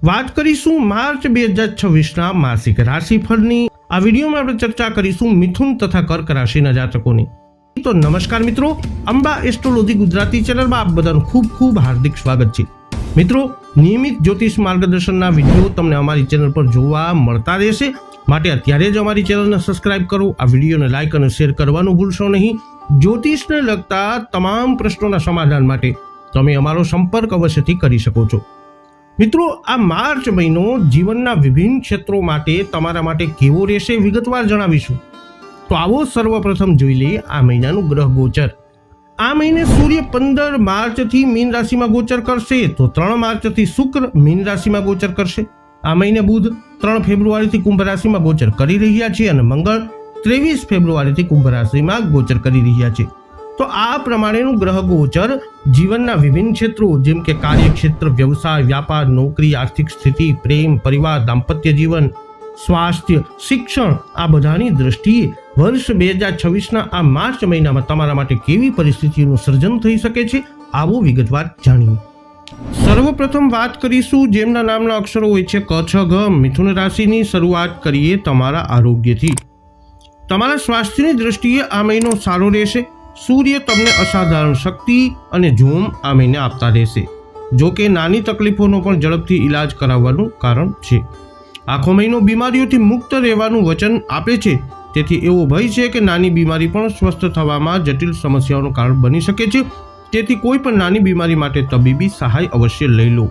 વાત કરીશું માર્ચ 2026ના માસિક રાશિફળની। આ વિડીયોમાં આપણે ચર્ચા કરીશું મિથુન તથા કર્ક રાશિના જાતકોની। તો નમસ્કાર મિત્રો, અંબા એસ્ટ્રોલોજી ગુજરાતી ચેનલમાં આપ બધાનું ખૂબ ખૂબ હાર્દિક સ્વાગત છે। મિત્રો, નિયમિત જ્યોતિષ માર્ગદર્શનના વિડીયો તમને અમારી ચેનલ પર જોવા મળતા રહેશે, માટે અત્યારે જ અમારી ચેનલને સબસ્ક્રાઇબ કરો, આ વિડીયોને લાઇક અને શેર કરવાનું ભૂલશો નહીં। જ્યોતિષને લગતા તમામ પ્રશ્નોના સમાધાન માટે તમે અમારો સંપર્ક અવશ્યથી કરી શકો છો। મિત્રો, આ માર્ચ મહિનો જીવનના વિભિન્ન ક્ષેત્રો માટે તમારા માટે કેવો રહેશે વિગતવાર જણાવીશું। તો આવો સર્વપ્રથમ જોઈ લઈએ આ મહિનાનું ગ્રહ ગોચર। આ મહિને સૂર્ય 15 માર્ચથી મીન રાશિમાં ગોચર કરશે, તો 3 માર્ચથી શુક્ર મીન રાશિમાં ગોચર કરશે। આ મહિને બુધ 3 ફેબ્રુઆરીથી કુંભ રાશિમાં ગોચર કરી રહ્યા છે અને મંગળ 23 ફેબ્રુઆરીથી કુંભ રાશિમાં ગોચર કરી રહ્યા છે। તો આ પ્રમાણેનું ગ્રહ ગોચર જીવનના વિભિન્ન ક્ષેત્રો જેમ કે કાર્યક્ષેત્ર, વ્યવસાય, વ્યાપાર, નોકરી, આર્થિક સ્થિતિ, પ્રેમ, પરિવાર, દાંપત્ય જીવન, સ્વાસ્થ્ય, શિક્ષણ આ બધાની દ્રષ્ટિએ વર્ષ 2026ના આ માર્ચ મહિનામાં તમારા માટે કેવી પરિસ્થિતિનું સર્જન થઈ શકે છે, આવો વિગતવાર જાણીએ। સર્વપ્રથમ વાત કરીશું જેમના નામના અક્ષરો હોય છે ક, છ, ગ, મિથુન રાશિની। શરૂઆત કરીએ તમારા આરોગ્યથી। તમારા સ્વાસ્થ્યની દ્રષ્ટિએ આ મહિનો સારો રહેશે। સૂર્ય તમને અસાધારણ શક્તિ અને જોમ આ મહિને આપતા રહેશે, જો કે નાની તકલીફોનો પણ ઝડપથી ઈલાજ કરાવવાનું કારણ છે। આખો મહિનો બીમારીઓથી મુક્ત રહેવાનું વચન આપે છે, તેથી એવો ભય છે કે નાની બીમારી પણ સ્વસ્થ થવામાં જટિલ સમસ્યાઓનું કારણ બની શકે છે। તેથી કોઈ પણ નાની બીમારી માટે તબીબી સહાય અવશ્ય લઈ લો।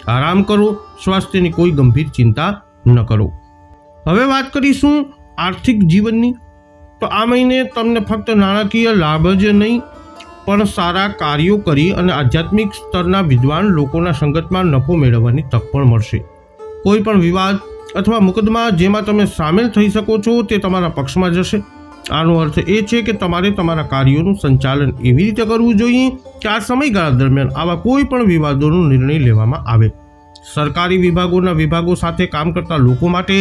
આરામ કરો, સ્વાસ્થ્યની કોઈ ગંભીર ચિંતા ન કરો। હવે વાત કરીશું આર્થિક જીવનની। તો આ મહિને તમને ફક્ત નાણાકીય લાભ જ નહીં પણ સારા કાર્યો કરી અને આધ્યાત્મિક સ્તરના વિદ્વાન લોકોના સંગતમાં નફો મેળવવાની તક પણ મળશે। કોઈ પણ વિવાદ અથવા મુકદ્દમા જેમાં તમે સામેલ થઈ શકો છો તે તમારા પક્ષમાં જશે। આનો અર્થ એ છે કે તમારે તમારા કાર્યોનું સંચાલન એવી રીતે કરવું જોઈએ કે આ સમયગાળા દરમિયાન આવા કોઈ પણ વિવાદોનો નિર્ણય લેવામાં આવે। સરકારી વિભાગો સાથે કામ કરતા લોકો માટે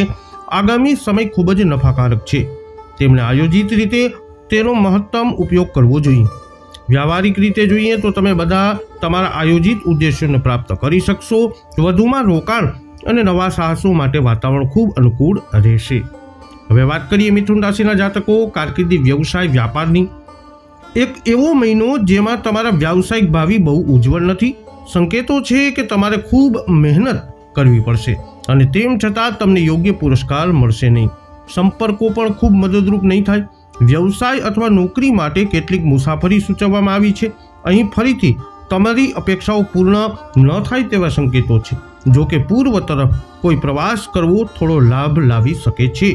આગામી સમય ખૂબ જ નફાકારક છે। તેમણે આયોજિત રીતે તેનો મહત્તમ ઉપયોગ કરવો જોઈએ। વ્યવહારિક રીતે જોઈએ તો તમે બધા તમારા આયોજિત ઉદ્દેશ્યોને પ્રાપ્ત કરી શકશો। વધુમાં રોકાણ અને નવા સાહસો માટે વાતાવરણ ખૂબ અનુકૂળ રહેશે। હવે વાત કરીએ મિથુન રાશિના જાતકો કારકિર્દી, વ્યવસાય, વ્યાપારની। એક એવો મહિનો જેમાં તમારા વ્યાવસાયિક ભાવિ બહુ ઉજ્જવળ નથી। સંકેતો છે કે તમારે ખૂબ મહેનત કરવી પડશે અને તેમ છતાં તમને યોગ્ય પુરસ્કાર મળશે નહીં। સંપર્કો પણ ખૂબ મદદરૂપ નહીં થાય। વ્યવસાય અથવા નોકરી માટે કેટલીક મુસાફરી સૂચવવામાં આવી છે। અહીં ફરીથી તમારી અપેક્ષાઓ પૂર્ણ ન થાય તેવા સંકેતો છે, જો કે પૂર્વ તરફ કોઈ પ્રવાસ કરવો થોડો લાભ લાવી શકે છે।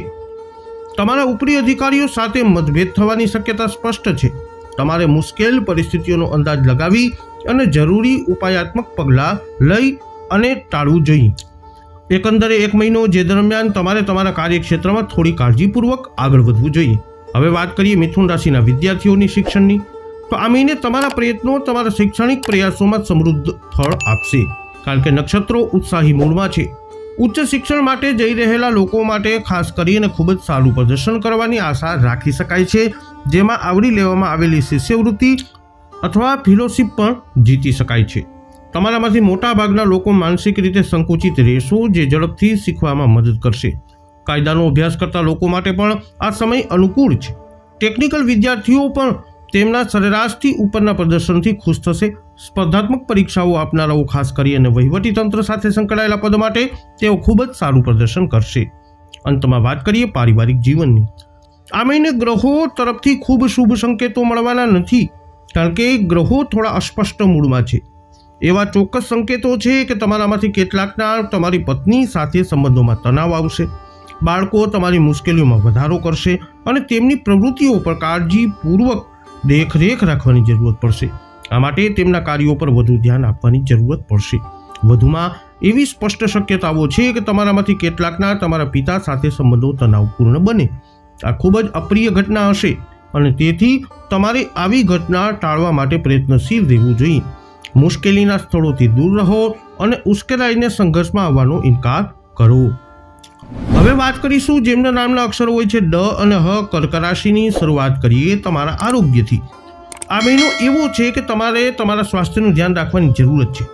તમારા ઉપરી અધિકારીઓ સાથે મતભેદ થવાની શક્યતા સ્પષ્ટ છે। તમારે મુશ્કેલ પરિસ્થિતિઓનો અંદાજ લગાવી અને જરૂરી ઉપાયાત્મક પગલાં લઈ અને ટાળવું જોઈએ। એકંદરે એક મહિનો જે દરમિયાન તમારે તમારા કાર્યક્ષેત્રમાં થોડી કાળજીપૂર્વક આગળ વધવું જોઈએ। હવે વાત કરીએ મિથુન રાશિના વિદ્યાર્થીઓની શિક્ષણની। તો આ મહિને તમારા પ્રયત્નો તમારા શૈક્ષણિક પ્રયાસોમાં સમૃદ્ધ ફળ આપશે, કારણ કે નક્ષત્રો ઉત્સાહી મૂડમાં છે। ઉચ્ચ શિક્ષણ માટે જઈ રહેલા લોકો માટે ખાસ કરીને ખૂબ જ સારું પ્રદર્શન કરવાની આશા રાખી શકાય છે, જેમાં આવરી લેવામાં આવેલી શિષ્યવૃત્તિ અથવા ફેલોશિપ પણ જીતી શકાય છે। તમારામાંથી મોટા ભાગના લોકો માનસિક રીતે સંકુચિત રહેશો, જે ઝડપથી શીખવામાં મદદ કરશે। કાયદાનો અભ્યાસ કરતા લોકો માટે પણ આ સમય અનુકૂળ છે। ટેકનિકલ વિદ્યાર્થીઓ પણ તેમના સરેરાશથી ઉપરના પ્રદર્શનથી ખુશ થશે। સ્પર્ધાત્મક પરીક્ષાઓ આપનારાઓ, ખાસ કરીને વહીવટી તંત્ર સાથે સંકળાયેલા પદ માટે તેઓ ખૂબ જ સારું પ્રદર્શન કરશે। અંતમાં વાત કરીએ પારિવારિક જીવનની। આ મહિને ગ્રહો તરફથી ખૂબ શુભ સંકેતો મળવાના નથી, કારણ કે ગ્રહો થોડા અસ્પષ્ટ મૂડમાં છે। એવા ચોક્કસ સંકેતો છે કે તમારામાંથી કેટલાકના તમારી પત્ની સાથે સંબંધોમાં તણાવ આવશે। બાળકો તમારી મુશ્કેલીઓમાં વધારો કરશે અને તેમની પ્રવૃત્તિઓ પર કાળજીપૂર્વક દેખરેખ રાખવાની જરૂરત પડશે। આ માટે તેમના કાર્યો પર વધુ ધ્યાન આપવાની જરૂરત પડશે। વધુમાં એવી સ્પષ્ટ શક્યતાઓ છે કે તમારામાંથી કેટલાકના તમારા પિતા સાથે સંબંધો તણાવપૂર્ણ બને। આ ખૂબ જ અપ્રિય ઘટના હશે અને તેથી તમારે આવી ઘટના ટાળવા માટે પ્રયત્નશીલ રહેવું જોઈએ। મુશ્કેલીના સ્થળોથી દૂર રહો અને ઉશ્કેરાઈને સંઘર્ષમાં આવવાનો ઇનકાર કરો। હવે વાત કરીશું જેમના નામના અક્ષરો હોય છે ડ અને હ, કર્ક રાશિની। શરૂઆત કરીએ તમારા આરોગ્યથી। આ મહિનો એવો છે કે તમારે તમારા સ્વાસ્થ્યનું ધ્યાન રાખવાની જરૂરત છે।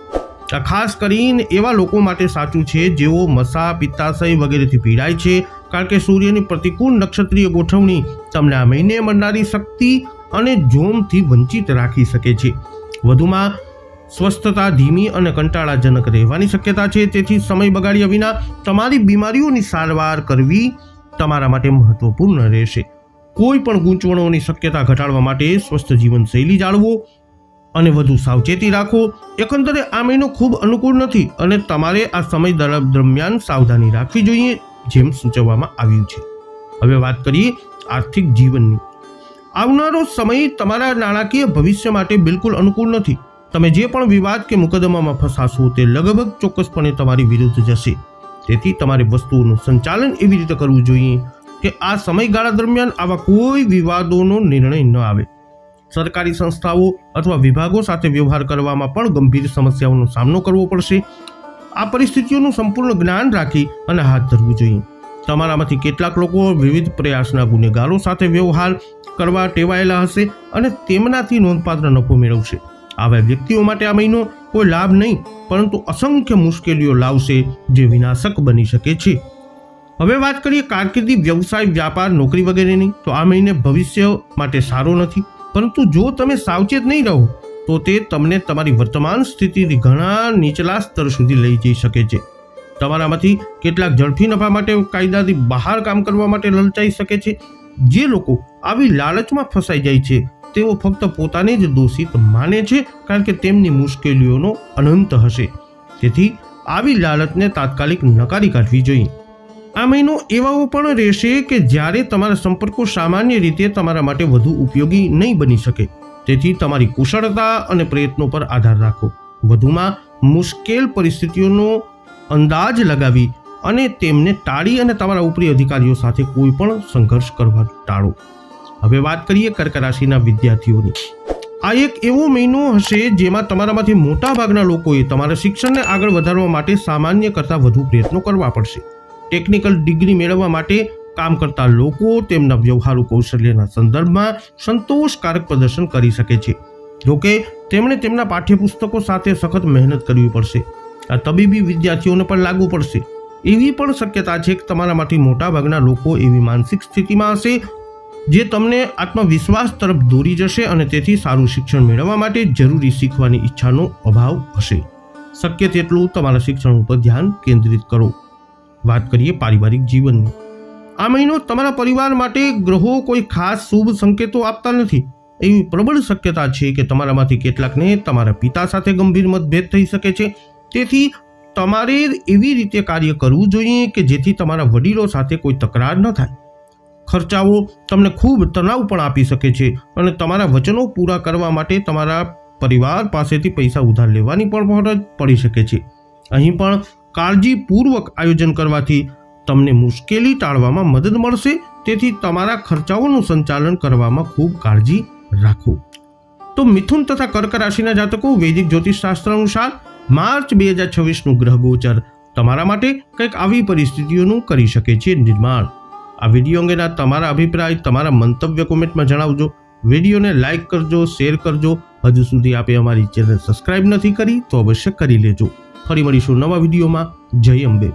આ ખાસ કરીને એવા લોકો માટે સાચું છે જેઓ મસા, પિત્તાશય વગેરેથી પીડાય છે, કારણ કે સૂર્યની પ્રતિકૂળ નક્ષત્રીય ગોઠવણી તમને આ મહિને મળનારી શક્તિ અને જોમથી વંચિત રાખી શકે છે. વધુમાં સ્વસ્થતા ધીમી અને કંટાળાજનક રહેવાની શક્યતા છે. તેથી સમય બગાડ્યા વિના તમારી બીમારીઓની સારવાર કરવી તમારા માટે મહત્વપૂર્ણ રહેશે. કોઈ પણ ગૂંચવણોની શક્યતા ઘટાડવા માટે સ્વસ્થ જીવનશૈલી જાળવો અને વધુ સાવચેતી રાખો. એકંદરે આ મહિનો ખૂબ અનુકૂળ નથી અને તમારે આ સમય દરમિયાન સાવધાની રાખવી જોઈએ, જેમ સૂચવવામાં આવ્યું છે. હવે વાત કરીએ આર્થિક જીવનની. આવનારો સમય તમારા નાણાકીય ભવિષ્ય માટે બિલકુલ અનુકૂળ નથી. તમે જે પણ વિવાદ કે મુકદ્દમામાં ફસાશો તે લગભગ ચોક્કસપણે તમારી વિરુદ્ધ જશે. તેથી તમારે વસ્તુઓનું સંચાલન એવી રીતે કરવું જોઈએ કે આ સમયગાળા દરમિયાન આવા કોઈ વિવાદોનો નિર્ણય ન આવે. સરકારી સંસ્થાઓ અથવા વિભાગો સાથે વ્યવહાર કરવામાં પણ ગંભીર સમસ્યાઓનો સામનો કરવો પડશે. આ પરિસ્થિતિઓનું સંપૂર્ણ જ્ઞાન રાખી અને હાથ ધરવું જોઈએ. તમારામાંથી કેટલાક લોકો વિવિધ પ્રયાસના ગુનેગારો સાથે વ્યવહાર કરવા ટેવાયેલા હશે અને તેમનાથી નોંધપાત્ર નફો મેળવશે. આવા વ્યક્તિઓ માટે આ મહિનો કોઈ લાભ નહીં પરંતુ અસંખ્ય મુશ્કેલીઓ લાવશે જે વિનાશક બની શકે છે. હવે વાત કરીએ કારકિર્દી, વ્યવસાય, વ્યાપાર, નોકરી વગેરેની. તો આ મહિને ભવિષ્ય માટે સારો નથી, પરંતુ જો તમે સાવચેત નહીં રહો તો તે તમને તમારી વર્તમાન સ્થિતિથી ઘણા નીચલા સ્તર સુધી લઈ જઈ શકે છે. તમારામાંથી કેટલાક ઝડપી નફા માટે કાયદાથી બહાર કામ કરવા માટે લલચાઈ શકે છે. જે લોકો આવી લાલચમાં ફસાઈ જાય છે તેઓ ફક્ત પોતાને જ દોષિત માને છે, કારણ કે તેમની મુશ્કેલીઓનો અનંત હશે. તેથી આવી લાલચને તાત્કાલિક નકારી કાઢવી જોઈએ. આ મહિનો એવાઓ પણ રહેશે કે જ્યારે તમારા સંપર્કો સામાન્ય રીતે તમારા માટે વધુ ઉપયોગી નહીં બની શકે. તેથી તમારી કુશળતા અને પ્રયત્નો પર આધાર રાખો. વધુમાં મુશ્કેલ પરિસ્થિતિઓનો અંદાજ લગાવી અને તેમને ટાળી અને તમારા ઉપરી અધિકારીઓ સાથે કોઈ પણ સંઘર્ષ કરવા ટાળો. હવે વાત કરીએ કર્ક રાશિના વિદ્યાર્થીઓની. આ એક એવો મહિનો હશે જેમાં તમારામાંથી મોટા ભાગના લોકોએ તમારા શિક્ષણને આગળ વધારવા માટે સામાન્ય કરતાં વધુ પ્રયત્નો કરવા પડશે. ટેકનિકલ ડિગ્રી મેળવવા માટે કામ કરતા લોકો તેમના વ્યવહારુ કૌશલ્યના સંદર્ભમાં સંતોષકારક પ્રદર્શન કરી શકે છે. જોકે તેમણે તેમના પાઠ્યપુસ્તકો સાથે સખત મહેનત કરવી પડશે. આ તબીબી વિદ્યાર્થીઓને પણ લાગુ પડશે. એવી પણ શક્યતા છે કે તમારામાંથી મોટાભાગના લોકો એવી માનસિક સ્થિતિમાં હશે જે તમને આત્મવિશ્વાસ તરફ દોરી જશે અને તેથી સારું શિક્ષણ મેળવવા માટે જરૂરી શીખવાની ઈચ્છાનો અભાવ હશે. શક્ય તેટલું તમારા શિક્ષણ ઉપર ધ્યાન કેન્દ્રિત કરો. વાત કરીએ પારિવારિક જીવનની. આ મહિનો તમારા પરિવાર માટે ગ્રહો કોઈ ખાસ શુભ સંકેતો આપતા નથી. એવી પ્રબળ શક્યતા છે કે તમારામાંથી કેટલાકને તમારા પિતા સાથે ગંભીર મતભેદ થઈ શકે છે. તેથી તમારે એવી રીતે કાર્ય કરવું જોઈએ કે જેથી તમારા વડીલો સાથે કોઈ તકરાર ન થાય. ખર્ચાઓ તમને ખૂબ તણાવ પણ આપી શકે છે અને તમારા વચનો પૂરા કરવા માટે તમારા પરિવાર પાસેથી પૈસા ઉધાર લેવાની પણ ફરજ પડી શકે છે. અહીં પણ કાળજીપૂર્વક આયોજન કરવાથી તમને મુશ્કેલી ટાળવામાં મદદ મળશે. તેથી તમારા ખર્ચાઓનું સંચાલન કરવામાં ખૂબ કાળજી રાખો. તો મિથુન તથા કર્ક રાશિના જાતકો, વૈદિક જ્યોતિષશાસ્ત્ર અનુસાર માર્ચ 2026નું ગ્રહ ગોચર તમારા માટે કંઈક આવી પરિસ્થિતિઓનું કરી શકે છે નિર્માણ. આ વિડીયો અંગેના તમારા અભિપ્રાય, તમારા મંતવ્ય કોમેન્ટમાં જણાવજો. વિડીયોને લાઇક કરજો, શેર કરજો. હજુ સુધી આપે અમારી ચેનલ સબસ્ક્રાઇબ નથી કરી તો અવશ્ય કરી લેજો. ફરી મળીશું નવા વિડીયોમાં. જય અંબે.